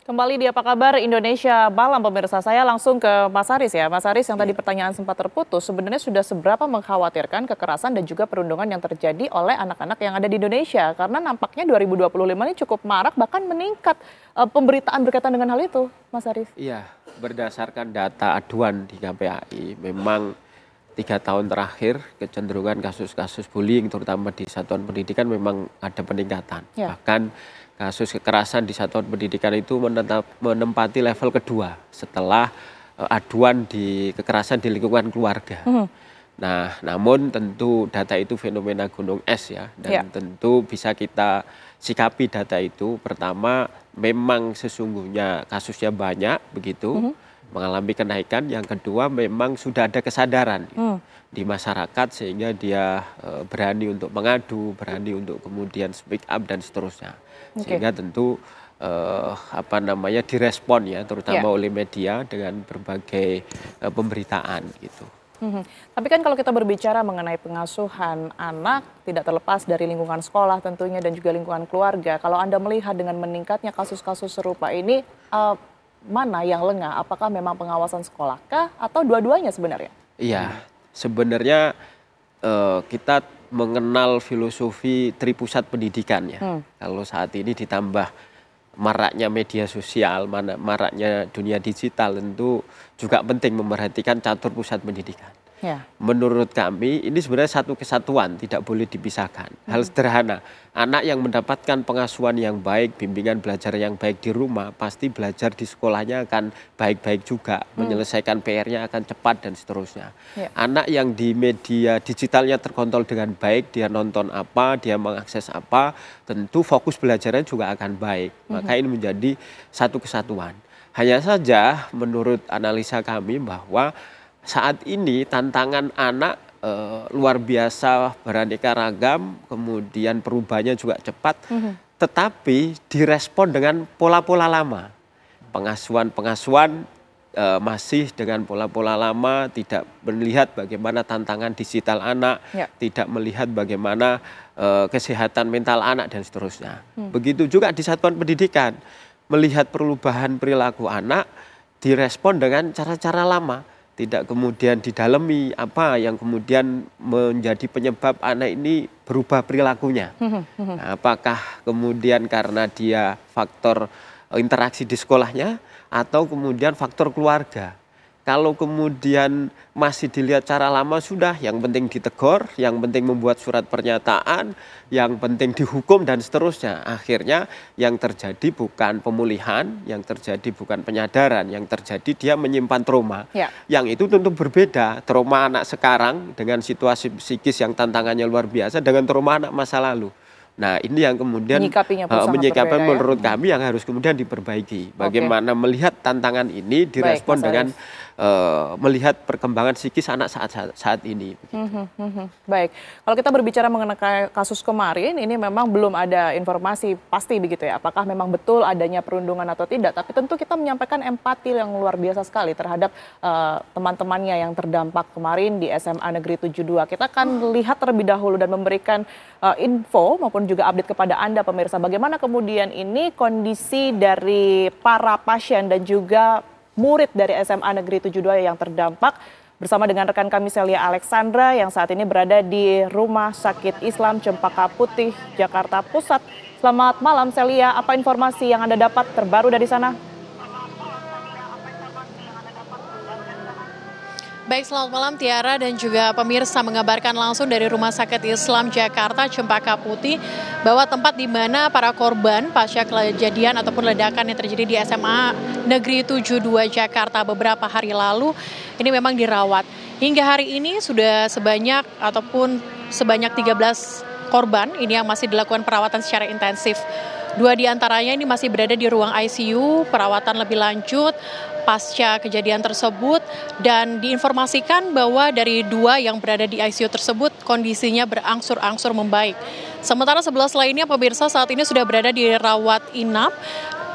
Kembali di Apa Kabar Indonesia Malam, pemirsa. Saya langsung ke Mas Haris ya. Mas Haris, yang tadi pertanyaan sempat terputus, sebenarnya sudah seberapa mengkhawatirkan kekerasan dan juga perundungan yang terjadi oleh anak-anak yang ada di Indonesia? Karena nampaknya 2025 ini cukup marak, bahkan meningkat pemberitaan berkaitan dengan hal itu, Mas Haris. Iya, berdasarkan data aduan di KPAI, memang 3 tahun terakhir kecenderungan kasus-kasus bullying terutama di satuan pendidikan memang ada peningkatan. Ya. Bahkan kasus kekerasan di satuan pendidikan itu menempati level kedua setelah aduan di kekerasan di lingkungan keluarga. Nah, namun tentu data itu fenomena gunung es ya, dan tentu bisa kita sikapi data itu. Pertama, memang sesungguhnya kasusnya banyak begitu, mengalami kenaikan. Yang kedua, memang sudah ada kesadaran di masyarakat sehingga dia berani untuk mengadu, berani untuk kemudian speak up dan seterusnya. Sehingga tentu direspon ya, terutama oleh media dengan berbagai pemberitaan gitu. Tapi kan kalau kita berbicara mengenai pengasuhan anak, tidak terlepas dari lingkungan sekolah tentunya dan juga lingkungan keluarga. Kalau Anda melihat dengan meningkatnya kasus-kasus serupa ini, mana yang lengah? Apakah memang pengawasan sekolah kah atau dua-duanya sebenarnya? Iya, sebenarnya kita mengenal filosofi tripusat pendidikan ya. Kalau saat ini ditambah maraknya media sosial, maraknya dunia digital, tentu juga penting memerhatikan catur pusat pendidikan. Menurut kami ini sebenarnya satu kesatuan, tidak boleh dipisahkan. Hal sederhana, anak yang mendapatkan pengasuhan yang baik, bimbingan belajar yang baik di rumah, pasti belajar di sekolahnya akan baik-baik juga, menyelesaikan PR-nya akan cepat dan seterusnya. Anak yang di media digitalnya terkontrol dengan baik, dia nonton apa, dia mengakses apa, tentu fokus belajarnya juga akan baik. Maka ini menjadi satu kesatuan. Hanya saja menurut analisa kami bahwa saat ini tantangan anak luar biasa, beraneka ragam, kemudian perubahannya juga cepat, tetapi direspon dengan pola-pola lama. Pengasuhan masih dengan pola-pola lama, tidak melihat bagaimana tantangan digital anak, tidak melihat bagaimana kesehatan mental anak dan seterusnya. Begitu juga di satuan pendidikan, melihat perubahan perilaku anak, direspon dengan cara-cara lama. Tidak kemudian didalami apa yang kemudian menjadi penyebab anak ini berubah perilakunya. Nah, apakah kemudian karena dia faktor interaksi di sekolahnya atau kemudian faktor keluarga. Kalau kemudian masih dilihat cara lama, sudah yang penting ditegur, yang penting membuat surat pernyataan, yang penting dihukum dan seterusnya. Akhirnya yang terjadi bukan pemulihan, yang terjadi bukan penyadaran, yang terjadi dia menyimpan trauma. Yang itu tentu berbeda, trauma anak sekarang dengan situasi psikis yang tantangannya luar biasa dengan trauma anak masa lalu. Nah, ini yang kemudian menyikapi menurut kami yang harus kemudian diperbaiki. Bagaimana melihat tantangan ini direspon dengan melihat perkembangan psikis anak saat ini. Baik, kalau kita berbicara mengenai kasus kemarin, ini memang belum ada informasi pasti begitu ya, apakah memang betul adanya perundungan atau tidak. Tapi tentu kita menyampaikan empati yang luar biasa sekali terhadap teman-temannya yang terdampak kemarin di SMA Negeri 72. Kita akan lihat terlebih dahulu dan memberikan info maupun juga update kepada Anda pemirsa, bagaimana kemudian ini kondisi dari para pasien dan juga murid dari SMA Negeri 72 yang terdampak bersama dengan rekan kami Celia Alexandra yang saat ini berada di Rumah Sakit Islam Cempaka Putih, Jakarta Pusat. Selamat malam Celia, apa informasi yang Anda dapat terbaru dari sana? Baik, selamat malam Tiara dan juga pemirsa, mengabarkan langsung dari Rumah Sakit Islam Jakarta Cempaka Putih bahwa tempat di mana para korban pasca kejadian ataupun ledakan yang terjadi di SMA Negeri 72 Jakarta beberapa hari lalu ini memang dirawat. Hingga hari ini sudah sebanyak 13 korban ini yang masih dilakukan perawatan secara intensif. 2 diantaranya ini masih berada di ruang ICU, perawatan lebih lanjut pasca kejadian tersebut, dan diinformasikan bahwa dari 2 yang berada di ICU tersebut kondisinya berangsur-angsur membaik. Sementara 11 lainnya pemirsa saat ini sudah berada di rawat inap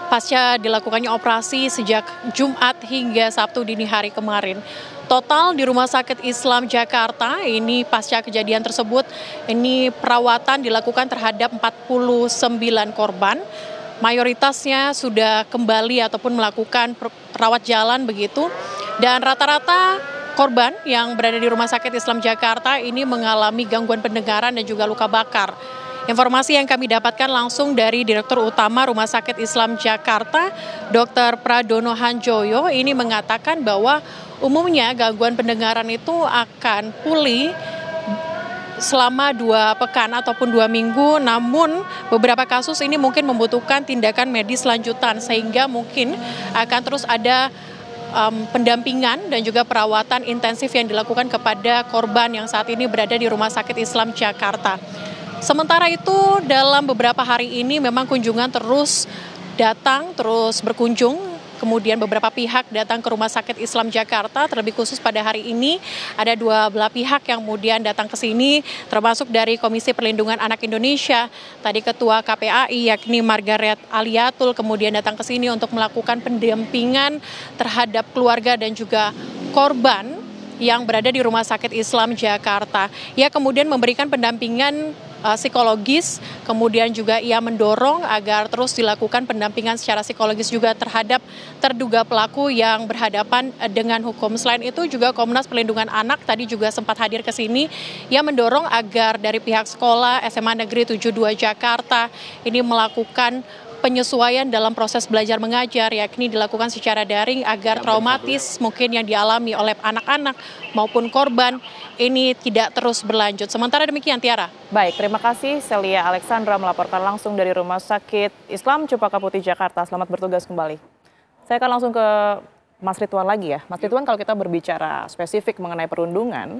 pasca dilakukannya operasi sejak Jumat hingga Sabtu dini hari kemarin. Total di Rumah Sakit Islam Jakarta ini pasca kejadian tersebut ini perawatan dilakukan terhadap 49 korban. mayoritasnya sudah kembali ataupun melakukan rawat jalan begitu. Dan rata-rata korban yang berada di Rumah Sakit Islam Jakarta ini mengalami gangguan pendengaran dan juga luka bakar. Informasi yang kami dapatkan langsung dari Direktur Utama Rumah Sakit Islam Jakarta, Dr. Pradono Hanjoyo, ini mengatakan bahwa umumnya gangguan pendengaran itu akan pulih selama 2 pekan ataupun 2 minggu, namun beberapa kasus ini mungkin membutuhkan tindakan medis lanjutan sehingga mungkin akan terus ada pendampingan dan juga perawatan intensif yang dilakukan kepada korban yang saat ini berada di Rumah Sakit Islam Jakarta. Sementara itu dalam beberapa hari ini memang kunjungan terus datang, terus berkunjung. Kemudian beberapa pihak datang ke Rumah Sakit Islam Jakarta, terlebih khusus pada hari ini ada 2 belah pihak yang kemudian datang ke sini, termasuk dari Komisi Perlindungan Anak Indonesia, tadi Ketua KPAI yakni Margaret Aliatul kemudian datang ke sini untuk melakukan pendampingan terhadap keluarga dan juga korban yang berada di Rumah Sakit Islam Jakarta. Ia kemudian memberikan pendampingan psikologis, kemudian juga ia mendorong agar terus dilakukan pendampingan secara psikologis juga terhadap terduga pelaku yang berhadapan dengan hukum. Selain itu juga Komnas Perlindungan Anak tadi juga sempat hadir ke sini. Ia mendorong agar dari pihak sekolah SMA Negeri 72 Jakarta ini melakukan penyesuaian dalam proses belajar mengajar, yakni dilakukan secara daring agar traumatis mungkin yang dialami oleh anak-anak maupun korban ini tidak terus berlanjut. Sementara demikian, Tiara. Baik, terima kasih Celia Alexandra melaporkan langsung dari Rumah Sakit Islam Cempaka Putih Jakarta. Selamat bertugas kembali. Saya akan langsung ke Mas Ridwan lagi ya. Mas Ridwan, kalau kita berbicara spesifik mengenai perundungan,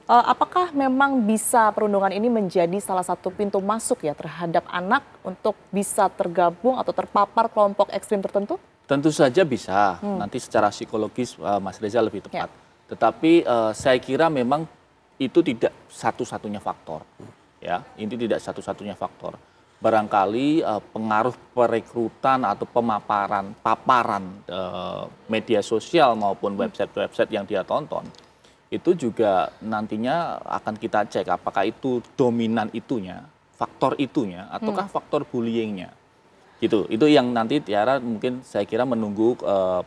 apakah memang bisa perundungan ini menjadi salah satu pintu masuk ya terhadap anak untuk bisa tergabung atau terpapar kelompok ekstrim tertentu? Tentu saja bisa, nanti secara psikologis Mas Reza lebih tepat. Tetapi saya kira memang itu tidak satu-satunya faktor. Ya, ini tidak satu-satunya faktor. Barangkali pengaruh perekrutan atau paparan media sosial maupun website-website yang dia tonton, itu juga nantinya akan kita cek apakah itu dominan itunya, faktor itunya, ataukah faktor bullyingnya. Gitu. Itu yang nanti Tiara mungkin saya kira menunggu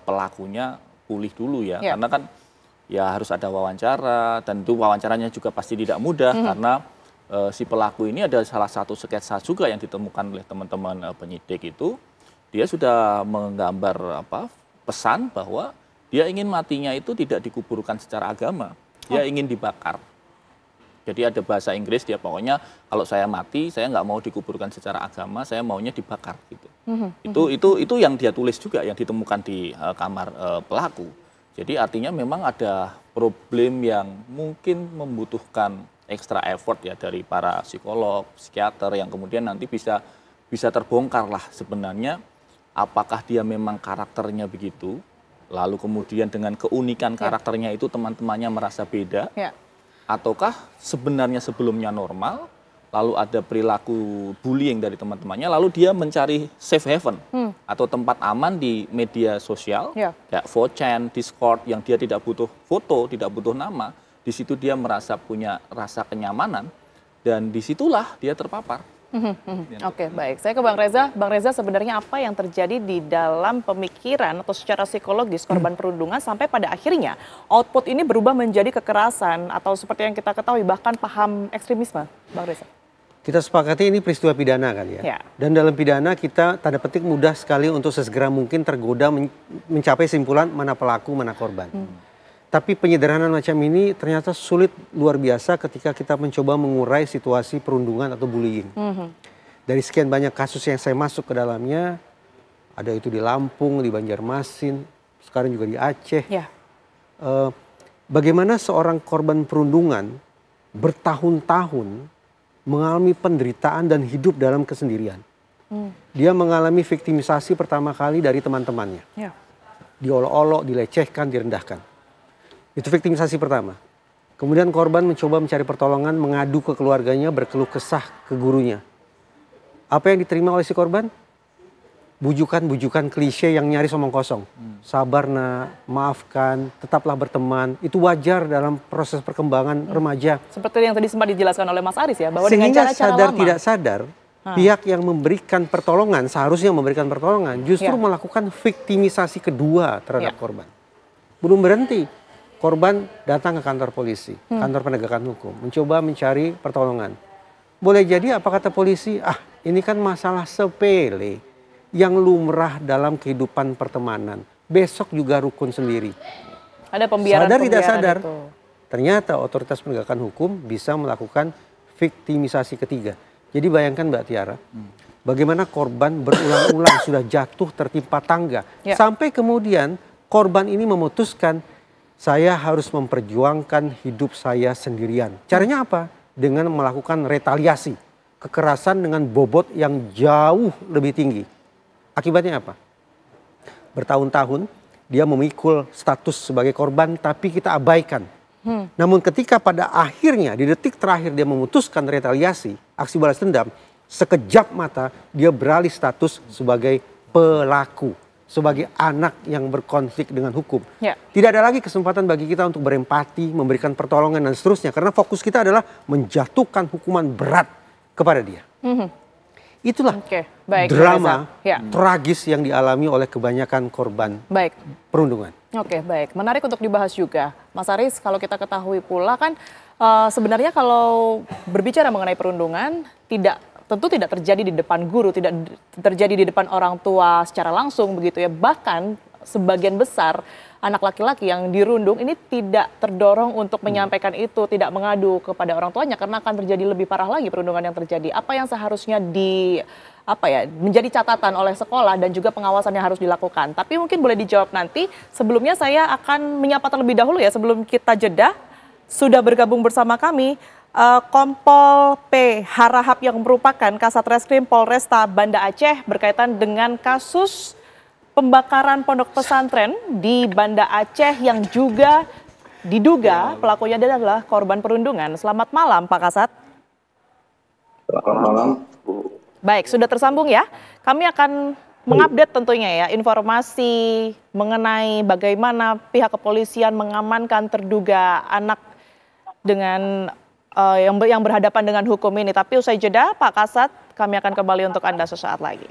pelakunya pulih dulu ya. Karena kan ya harus ada wawancara, dan itu wawancaranya juga pasti tidak mudah karena si pelaku ini ada salah satu sketsa juga yang ditemukan oleh teman-teman penyidik itu. Dia sudah menggambar pesan bahwa dia ingin matinya itu tidak dikuburkan secara agama, dia ingin dibakar. Jadi ada bahasa Inggris dia pokoknya kalau saya mati saya nggak mau dikuburkan secara agama, saya maunya dibakar gitu. Itu yang dia tulis juga yang ditemukan di kamar pelaku. Jadi artinya memang ada problem yang mungkin membutuhkan extra effort ya dari para psikolog, psikiater yang kemudian nanti bisa terbongkar lah sebenarnya apakah dia memang karakternya begitu. Lalu kemudian dengan keunikan karakternya itu teman-temannya merasa beda, ataukah sebenarnya sebelumnya normal, lalu ada perilaku bullying dari teman-temannya, lalu dia mencari safe haven atau tempat aman di media sosial, kayak 4chan, Discord, yang dia tidak butuh foto, tidak butuh nama, di situ dia merasa punya rasa kenyamanan, dan disitulah dia terpapar. Oke, baik. Saya ke Bang Reza. Bang Reza, sebenarnya apa yang terjadi di dalam pemikiran atau secara psikologis korban perundungan sampai pada akhirnya output ini berubah menjadi kekerasan atau seperti yang kita ketahui bahkan paham ekstremisme, Bang Reza? Kita sepakati ini peristiwa pidana kan ya. Dan dalam pidana kita tanda petik mudah sekali untuk sesegera mungkin tergoda mencapai simpulan mana pelaku, mana korban. Tapi penyederhanaan macam ini ternyata sulit luar biasa ketika kita mencoba mengurai situasi perundungan atau bullying. Dari sekian banyak kasus yang saya masuk ke dalamnya, ada itu di Lampung, di Banjarmasin, sekarang juga di Aceh. Bagaimana seorang korban perundungan bertahun-tahun mengalami penderitaan dan hidup dalam kesendirian. Dia mengalami viktimisasi pertama kali dari teman-temannya. Diolok-olok, dilecehkan, direndahkan. Itu viktimisasi pertama. Kemudian korban mencoba mencari pertolongan, mengadu ke keluarganya, berkeluh kesah ke gurunya. Apa yang diterima oleh si korban? Bujukan-bujukan klise yang nyaris omong kosong. Sabar nak, maafkan, tetaplah berteman. Itu wajar dalam proses perkembangan remaja. Seperti yang tadi sempat dijelaskan oleh Mas Aris ya, bahwa dengan sehingga cara-cara sadar lama. tidak sadar, Pihak yang memberikan pertolongan, seharusnya memberikan pertolongan, justru melakukan viktimisasi kedua terhadap korban. Belum berhenti, korban datang ke kantor polisi, kantor penegakan hukum, mencoba mencari pertolongan. Boleh jadi apa kata polisi, ini kan masalah sepele yang lumrah dalam kehidupan pertemanan. Besok juga rukun sendiri. Ada pembiaran. Sadar tidak sadar, itu. Ternyata otoritas penegakan hukum bisa melakukan viktimisasi ketiga. Jadi bayangkan Mbak Tiara, bagaimana korban berulang-ulang sudah jatuh tertimpa tangga. Sampai kemudian korban ini memutuskan, saya harus memperjuangkan hidup saya sendirian. Caranya apa? Dengan melakukan retaliasi, kekerasan dengan bobot yang jauh lebih tinggi. Akibatnya apa? Bertahun-tahun dia memikul status sebagai korban, tapi kita abaikan. Namun ketika pada akhirnya di detik terakhir dia memutuskan retaliasi, aksi balas dendam, sekejap mata dia beralih status sebagai pelaku, sebagai anak yang berkonflik dengan hukum. Tidak ada lagi kesempatan bagi kita untuk berempati, memberikan pertolongan dan seterusnya, karena fokus kita adalah menjatuhkan hukuman berat kepada dia. Itulah drama tragis yang dialami oleh kebanyakan korban perundungan. Oke, baik. Menarik untuk dibahas juga. Mas Aris, kalau kita ketahui pula kan sebenarnya kalau berbicara mengenai perundungan, tentu tidak terjadi di depan guru, tidak terjadi di depan orang tua secara langsung begitu ya. Bahkan sebagian besar anak laki-laki yang dirundung ini tidak terdorong untuk menyampaikan itu, tidak mengadu kepada orang tuanya karena akan terjadi lebih parah lagi perundungan yang terjadi. Apa yang seharusnya menjadi catatan oleh sekolah dan juga pengawasan yang harus dilakukan. Tapi mungkin boleh dijawab nanti. Sebelumnya saya akan menyapa terlebih dahulu ya sebelum kita jeda. Sudah bergabung bersama kami Kompol P. Harahap yang merupakan Kasat Reskrim Polresta Banda Aceh berkaitan dengan kasus pembakaran pondok pesantren di Banda Aceh yang juga diduga pelakunya adalah korban perundungan. Selamat malam Pak Kasat. Selamat malam. Baik, sudah tersambung ya. Kami akan mengupdate tentunya ya informasi mengenai bagaimana pihak kepolisian mengamankan terduga anak dengan yang berhadapan dengan hukum ini. Tapi usai jeda Pak Kasat, kami akan kembali untuk Anda sesaat lagi.